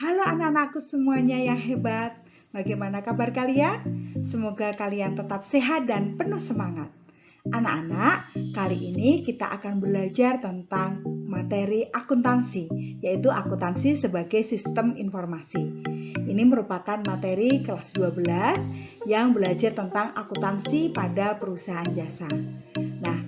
Halo anak-anakku semuanya yang hebat. Bagaimana kabar kalian? Semoga kalian tetap sehat dan penuh semangat. Anak-anak, kali ini kita akan belajar tentang materi akuntansi, yaitu akuntansi sebagai sistem informasi. Ini merupakan materi kelas 12 yang belajar tentang akuntansi pada perusahaan jasa. Nah,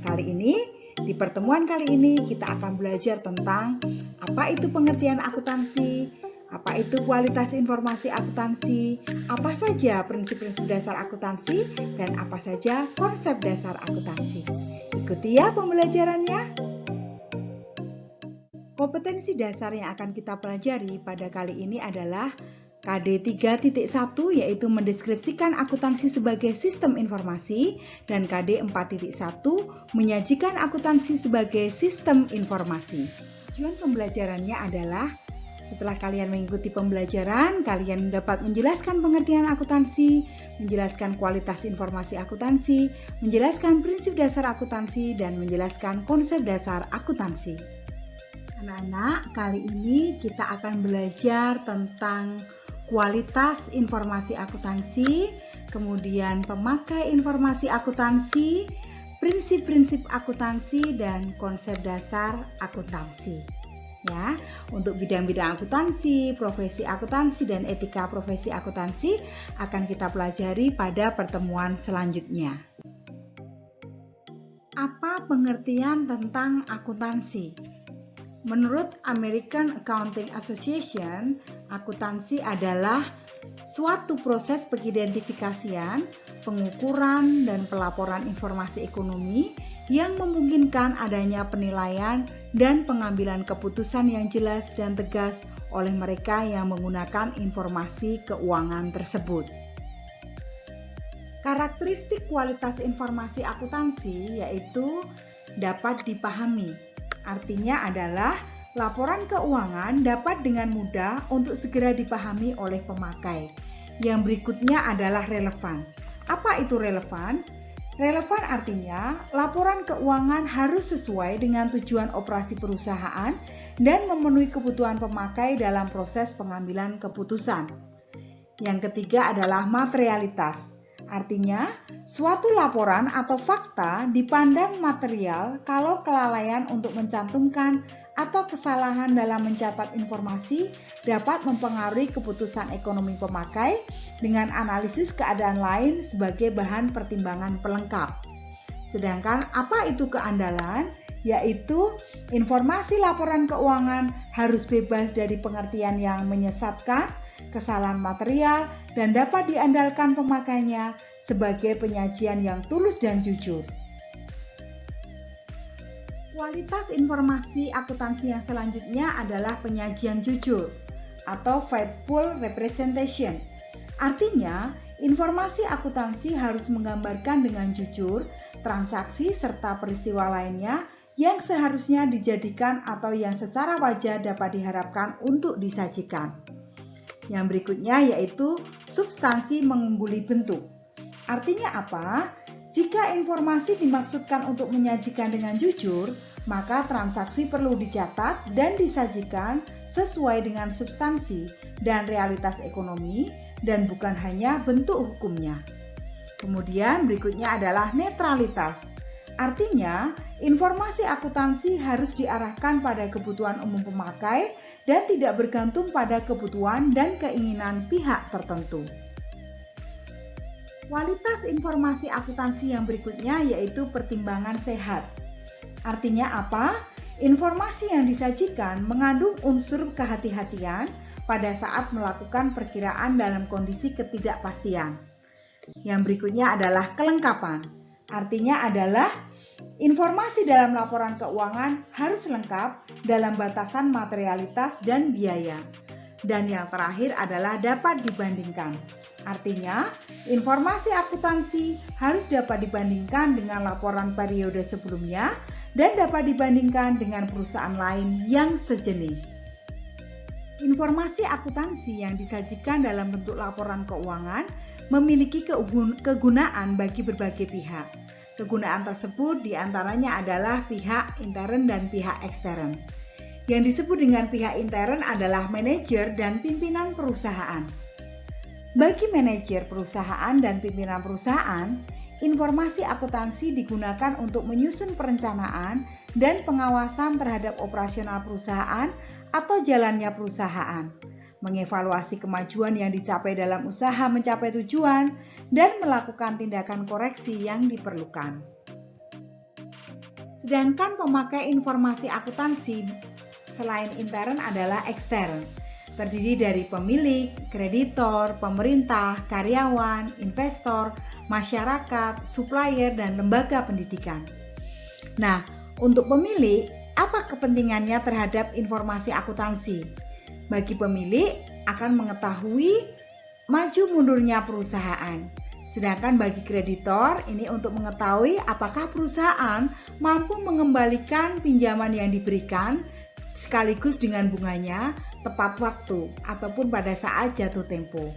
di pertemuan kali ini kita akan belajar tentang apa itu pengertian akuntansi, apa itu kualitas informasi akuntansi, apa saja prinsip-prinsip dasar akuntansi, dan apa saja konsep dasar akuntansi. Ikuti ya pembelajarannya. Kompetensi dasar yang akan kita pelajari pada kali ini adalah KD 3.1, yaitu mendeskripsikan akuntansi sebagai sistem informasi, dan KD 4.1 menyajikan akuntansi sebagai sistem informasi. Tujuan pembelajarannya adalah setelah kalian mengikuti pembelajaran, kalian dapat menjelaskan pengertian akuntansi, menjelaskan kualitas informasi akuntansi, menjelaskan prinsip dasar akuntansi, dan menjelaskan konsep dasar akuntansi. Anak-anak, kali ini kita akan belajar tentang kualitas informasi akuntansi, kemudian pemakai informasi akuntansi, prinsip-prinsip akuntansi, dan konsep dasar akuntansi. Ya, untuk bidang-bidang akuntansi, profesi akuntansi, dan etika profesi akuntansi akan kita pelajari pada pertemuan selanjutnya. Apa pengertian tentang akuntansi? Menurut American Accounting Association, akuntansi adalah suatu proses pengidentifikasian, pengukuran, dan pelaporan informasi ekonomi yang memungkinkan adanya penilaian dan pengambilan keputusan yang jelas dan tegas oleh mereka yang menggunakan informasi keuangan tersebut. Karakteristik kualitas informasi akuntansi yaitu dapat dipahami. Artinya adalah laporan keuangan dapat dengan mudah untuk segera dipahami oleh pemakai. Yang berikutnya adalah relevan. Apa itu relevan? Relevan artinya laporan keuangan harus sesuai dengan tujuan operasi perusahaan dan memenuhi kebutuhan pemakai dalam proses pengambilan keputusan. Yang ketiga adalah materialitas. Artinya, suatu laporan atau fakta dipandang material kalau kelalaian untuk mencantumkan atau kesalahan dalam mencatat informasi dapat mempengaruhi keputusan ekonomi pemakai dengan analisis keadaan lain sebagai bahan pertimbangan pelengkap. Sedangkan apa itu keandalan? Yaitu informasi laporan keuangan harus bebas dari pengertian yang menyesatkan, kesalahan material, dan dapat diandalkan pemakainya sebagai penyajian yang tulus dan jujur. Kualitas informasi akuntansi yang selanjutnya adalah penyajian jujur atau faithful representation. Artinya, informasi akuntansi harus menggambarkan dengan jujur transaksi serta peristiwa lainnya yang seharusnya dijadikan atau yang secara wajar dapat diharapkan untuk disajikan. Yang berikutnya yaitu substansi mengungguli bentuk. Artinya apa? Jika informasi dimaksudkan untuk menyajikan dengan jujur, maka transaksi perlu dicatat dan disajikan sesuai dengan substansi dan realitas ekonomi dan bukan hanya bentuk hukumnya. Kemudian berikutnya adalah netralitas. Artinya, informasi akuntansi harus diarahkan pada kebutuhan umum pemakai dan tidak bergantung pada kebutuhan dan keinginan pihak tertentu. Kualitas informasi akuntansi yang berikutnya yaitu pertimbangan sehat. Artinya apa? Informasi yang disajikan mengandung unsur kehati-hatian pada saat melakukan perkiraan dalam kondisi ketidakpastian. Yang berikutnya adalah kelengkapan. Artinya adalah informasi dalam laporan keuangan harus lengkap dalam batasan materialitas dan biaya. Dan yang terakhir adalah dapat dibandingkan. Artinya, informasi akuntansi harus dapat dibandingkan dengan laporan periode sebelumnya dan dapat dibandingkan dengan perusahaan lain yang sejenis. Informasi akuntansi yang disajikan dalam bentuk laporan keuangan memiliki kegunaan bagi berbagai pihak. Kegunaan tersebut diantaranya adalah pihak intern dan pihak ekstern. Yang disebut dengan pihak intern adalah manajer dan pimpinan perusahaan. Bagi manajer perusahaan dan pimpinan perusahaan, informasi akuntansi digunakan untuk menyusun perencanaan dan pengawasan terhadap operasional perusahaan atau jalannya perusahaan, mengevaluasi kemajuan yang dicapai dalam usaha mencapai tujuan, dan melakukan tindakan koreksi yang diperlukan. Sedangkan pemakai informasi akuntansi selain intern adalah ekstern, terdiri dari pemilik, kreditor, pemerintah, karyawan, investor, masyarakat, supplier, dan lembaga pendidikan. Nah, untuk pemilik, apa kepentingannya terhadap informasi akuntansi? Bagi pemilik, akan mengetahui maju mundurnya perusahaan. Sedangkan bagi kreditor, ini untuk mengetahui apakah perusahaan mampu mengembalikan pinjaman yang diberikan sekaligus dengan bunganya tepat waktu ataupun pada saat jatuh tempo.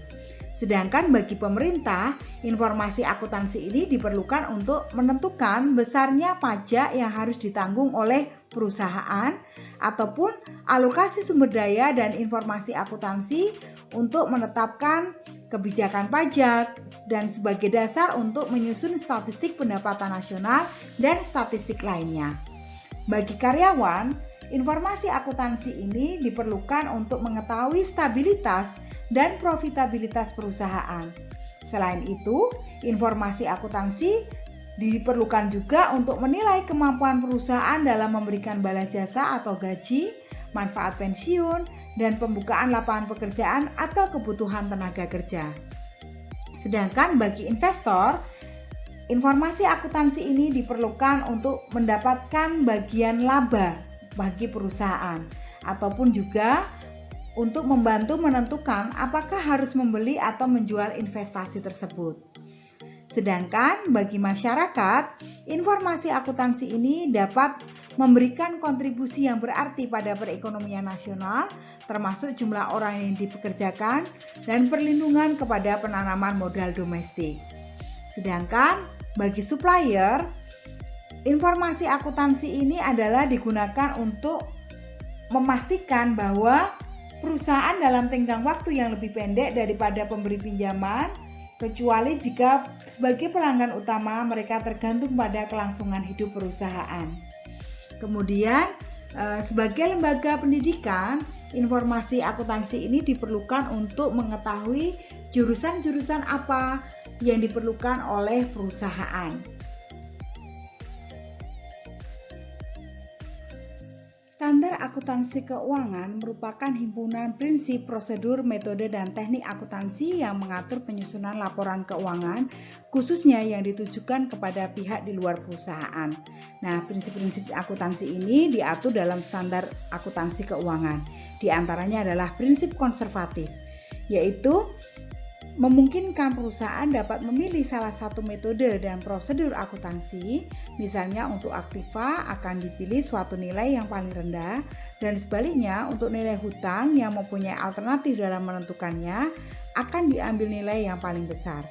Sedangkan bagi pemerintah, informasi akuntansi ini diperlukan untuk menentukan besarnya pajak yang harus ditanggung oleh perusahaan ataupun alokasi sumber daya dan informasi akuntansi untuk menetapkan kebijakan pajak dan sebagai dasar untuk menyusun statistik pendapatan nasional dan statistik lainnya. Bagi karyawan, informasi akuntansi ini diperlukan untuk mengetahui stabilitas dan profitabilitas perusahaan. Selain itu, informasi akuntansi diperlukan juga untuk menilai kemampuan perusahaan dalam memberikan balas jasa atau gaji, manfaat pensiun, dan pembukaan lapangan pekerjaan atau kebutuhan tenaga kerja. Sedangkan bagi investor, informasi akuntansi ini diperlukan untuk mendapatkan bagian laba bagi perusahaan ataupun juga untuk membantu menentukan apakah harus membeli atau menjual investasi tersebut. Sedangkan bagi masyarakat, informasi akuntansi ini dapat memberikan kontribusi yang berarti pada perekonomian nasional, termasuk jumlah orang yang dipekerjakan dan perlindungan kepada penanaman modal domestik. Sedangkan bagi supplier, informasi akuntansi ini adalah digunakan untuk memastikan bahwa perusahaan dalam tenggang waktu yang lebih pendek daripada pemberi pinjaman, kecuali jika sebagai pelanggan utama mereka tergantung pada kelangsungan hidup perusahaan. Kemudian, sebagai lembaga pendidikan, informasi akuntansi ini diperlukan untuk mengetahui jurusan-jurusan apa yang diperlukan oleh perusahaan. Standar akuntansi keuangan merupakan himpunan prinsip, prosedur, metode, dan teknik akuntansi yang mengatur penyusunan laporan keuangan, khususnya yang ditujukan kepada pihak di luar perusahaan. Nah, prinsip-prinsip akuntansi ini diatur dalam standar akuntansi keuangan. Di antaranya adalah prinsip konservatif, yaitu memungkinkan perusahaan dapat memilih salah satu metode dan prosedur akuntansi. Misalnya untuk aktiva akan dipilih suatu nilai yang paling rendah, dan sebaliknya untuk nilai hutang yang mempunyai alternatif dalam menentukannya akan diambil nilai yang paling besar.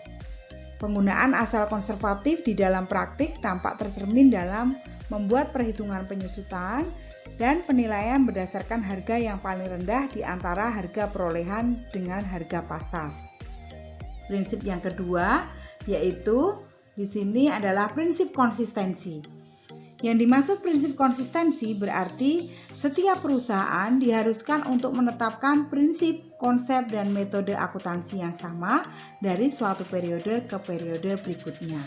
Penggunaan asal konservatif di dalam praktik tampak tercermin dalam membuat perhitungan penyusutan dan penilaian berdasarkan harga yang paling rendah di antara harga perolehan dengan harga pasar. Prinsip yang kedua yaitu di sini adalah prinsip konsistensi. Yang dimaksud prinsip konsistensi berarti setiap perusahaan diharuskan untuk menetapkan prinsip, konsep, dan metode akuntansi yang sama dari suatu periode ke periode berikutnya.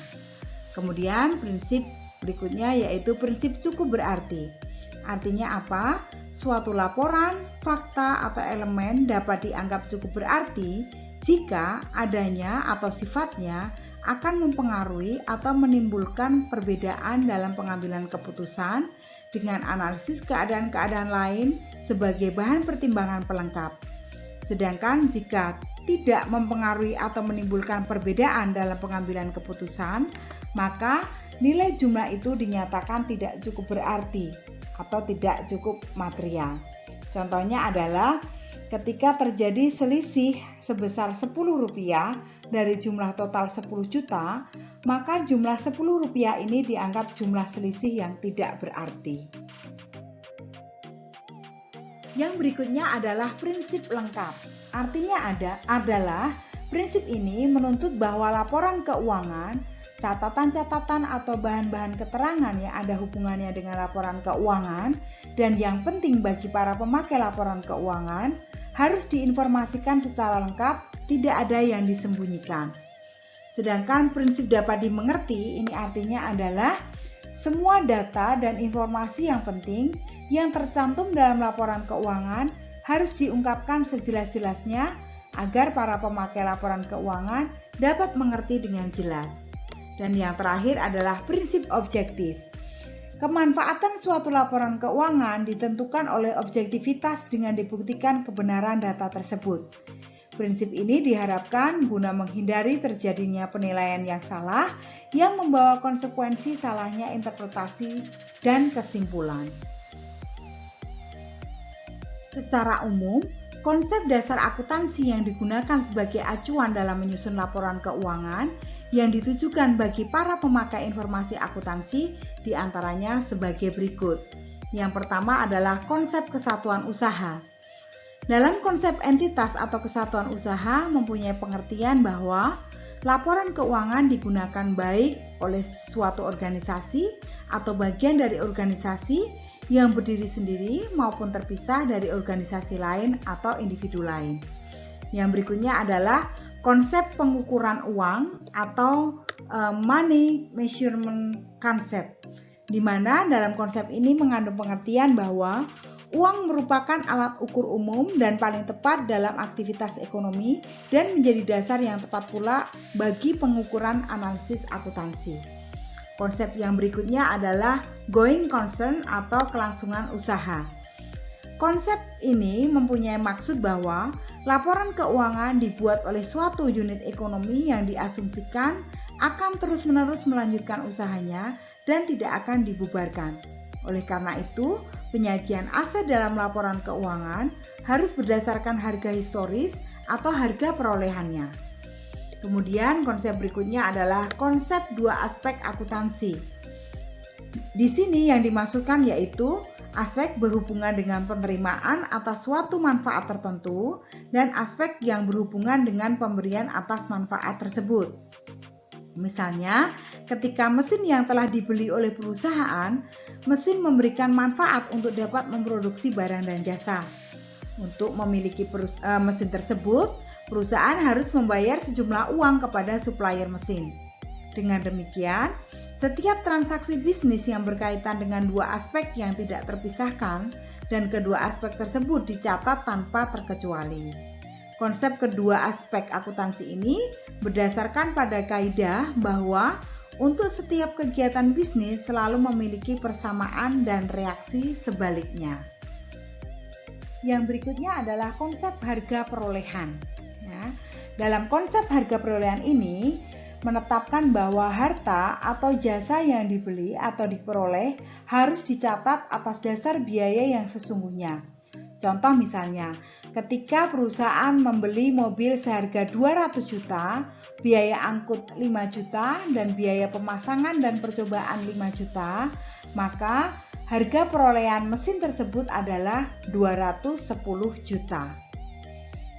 Kemudian prinsip berikutnya yaitu prinsip cukup berarti. Artinya apa? Suatu laporan, fakta, atau elemen dapat dianggap cukup berarti jika adanya atau sifatnya akan mempengaruhi atau menimbulkan perbedaan dalam pengambilan keputusan dengan analisis keadaan-keadaan lain sebagai bahan pertimbangan pelengkap. Sedangkan jika tidak mempengaruhi atau menimbulkan perbedaan dalam pengambilan keputusan, maka nilai jumlah itu dinyatakan tidak cukup berarti atau tidak cukup material. Contohnya adalah ketika terjadi selisih sebesar Rp10 dari jumlah total 10 juta, maka jumlah Rp10 ini dianggap jumlah selisih yang tidak berarti. Yang berikutnya adalah prinsip lengkap. Artinya adalah prinsip ini menuntut bahwa laporan keuangan, catatan-catatan atau bahan-bahan keterangan yang ada hubungannya dengan laporan keuangan, dan yang penting bagi para pemakai laporan keuangan, harus diinformasikan secara lengkap, tidak ada yang disembunyikan. Sedangkan prinsip dapat dimengerti ini artinya adalah semua data dan informasi yang penting yang tercantum dalam laporan keuangan harus diungkapkan sejelas-jelasnya agar para pemakai laporan keuangan dapat mengerti dengan jelas. Dan yang terakhir adalah prinsip objektif. Kemanfaatan suatu laporan keuangan ditentukan oleh objektivitas dengan dibuktikan kebenaran data tersebut. Prinsip ini diharapkan guna menghindari terjadinya penilaian yang salah yang membawa konsekuensi salahnya interpretasi dan kesimpulan. Secara umum, konsep dasar akuntansi yang digunakan sebagai acuan dalam menyusun laporan keuangan yang ditujukan bagi para pemakai informasi akuntansi diantaranya sebagai berikut. Yang pertama adalah konsep kesatuan usaha. Dalam konsep entitas atau kesatuan usaha mempunyai pengertian bahwa laporan keuangan digunakan baik oleh suatu organisasi atau bagian dari organisasi yang berdiri sendiri maupun terpisah dari organisasi lain atau individu lain. Yang berikutnya adalah konsep pengukuran uang atau money measurement concept, di mana dalam konsep ini mengandung pengertian bahwa uang merupakan alat ukur umum dan paling tepat dalam aktivitas ekonomi dan menjadi dasar yang tepat pula bagi pengukuran analisis akuntansi. Konsep yang berikutnya adalah going concern atau kelangsungan usaha. Konsep ini mempunyai maksud bahwa laporan keuangan dibuat oleh suatu unit ekonomi yang diasumsikan akan terus-menerus melanjutkan usahanya dan tidak akan dibubarkan. Oleh karena itu, penyajian aset dalam laporan keuangan harus berdasarkan harga historis atau harga perolehannya. Kemudian konsep berikutnya adalah konsep dua aspek akuntansi. Di sini yang dimaksudkan yaitu aspek berhubungan dengan penerimaan atas suatu manfaat tertentu dan aspek yang berhubungan dengan pemberian atas manfaat tersebut. Misalnya, ketika mesin yang telah dibeli oleh perusahaan, mesin memberikan manfaat untuk dapat memproduksi barang dan jasa. Untuk memiliki mesin tersebut, perusahaan harus membayar sejumlah uang kepada supplier mesin. Dengan demikian, setiap transaksi bisnis yang berkaitan dengan dua aspek yang tidak terpisahkan dan kedua aspek tersebut dicatat tanpa terkecuali. Konsep kedua aspek akuntansi ini berdasarkan pada kaidah bahwa untuk setiap kegiatan bisnis selalu memiliki persamaan dan reaksi sebaliknya. Yang berikutnya adalah konsep harga perolehan. Nah, dalam konsep harga perolehan ini menetapkan bahwa harta atau jasa yang dibeli atau diperoleh harus dicatat atas dasar biaya yang sesungguhnya. Contoh misalnya, ketika perusahaan membeli mobil seharga 200 juta, biaya angkut 5 juta, dan biaya pemasangan dan percobaan 5 juta, maka harga perolehan mesin tersebut adalah 210 juta.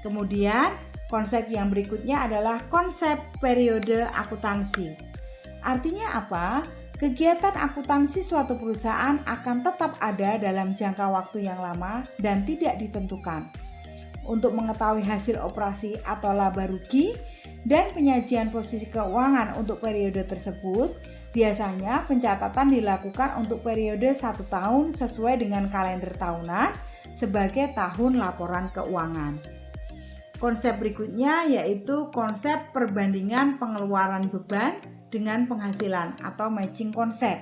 Kemudian, konsep yang berikutnya adalah konsep periode akuntansi. Artinya apa? Kegiatan akuntansi suatu perusahaan akan tetap ada dalam jangka waktu yang lama dan tidak ditentukan. Untuk mengetahui hasil operasi atau laba rugi dan penyajian posisi keuangan untuk periode tersebut, biasanya pencatatan dilakukan untuk periode 1 tahun sesuai dengan kalender tahunan sebagai tahun laporan keuangan. Konsep berikutnya yaitu konsep perbandingan pengeluaran beban dengan penghasilan atau matching konsep.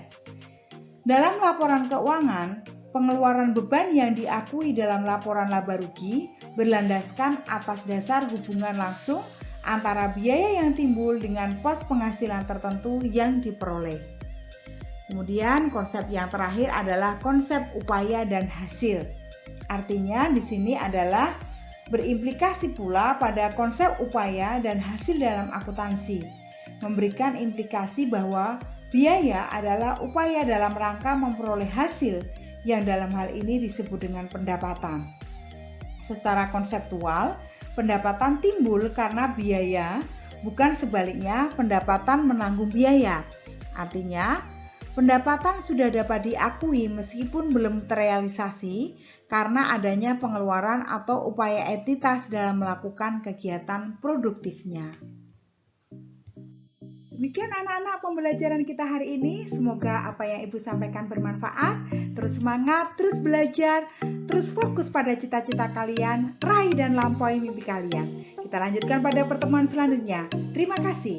Dalam laporan keuangan, pengeluaran beban yang diakui dalam laporan laba rugi berlandaskan atas dasar hubungan langsung antara biaya yang timbul dengan pos penghasilan tertentu yang diperoleh. Kemudian konsep yang terakhir adalah konsep upaya dan hasil. Artinya di sini adalah berimplikasi pula pada konsep upaya dan hasil dalam akuntansi, memberikan implikasi bahwa biaya adalah upaya dalam rangka memperoleh hasil yang dalam hal ini disebut dengan pendapatan. Secara konseptual, pendapatan timbul karena biaya, bukan sebaliknya pendapatan menanggung biaya. Artinya, pendapatan sudah dapat diakui meskipun belum terrealisasi karena adanya pengeluaran atau upaya entitas dalam melakukan kegiatan produktifnya. Demikian anak-anak pembelajaran kita hari ini. Semoga apa yang Ibu sampaikan bermanfaat. Terus semangat, terus belajar, terus fokus pada cita-cita kalian, raih dan lampaui mimpi kalian. Kita lanjutkan pada pertemuan selanjutnya. Terima kasih.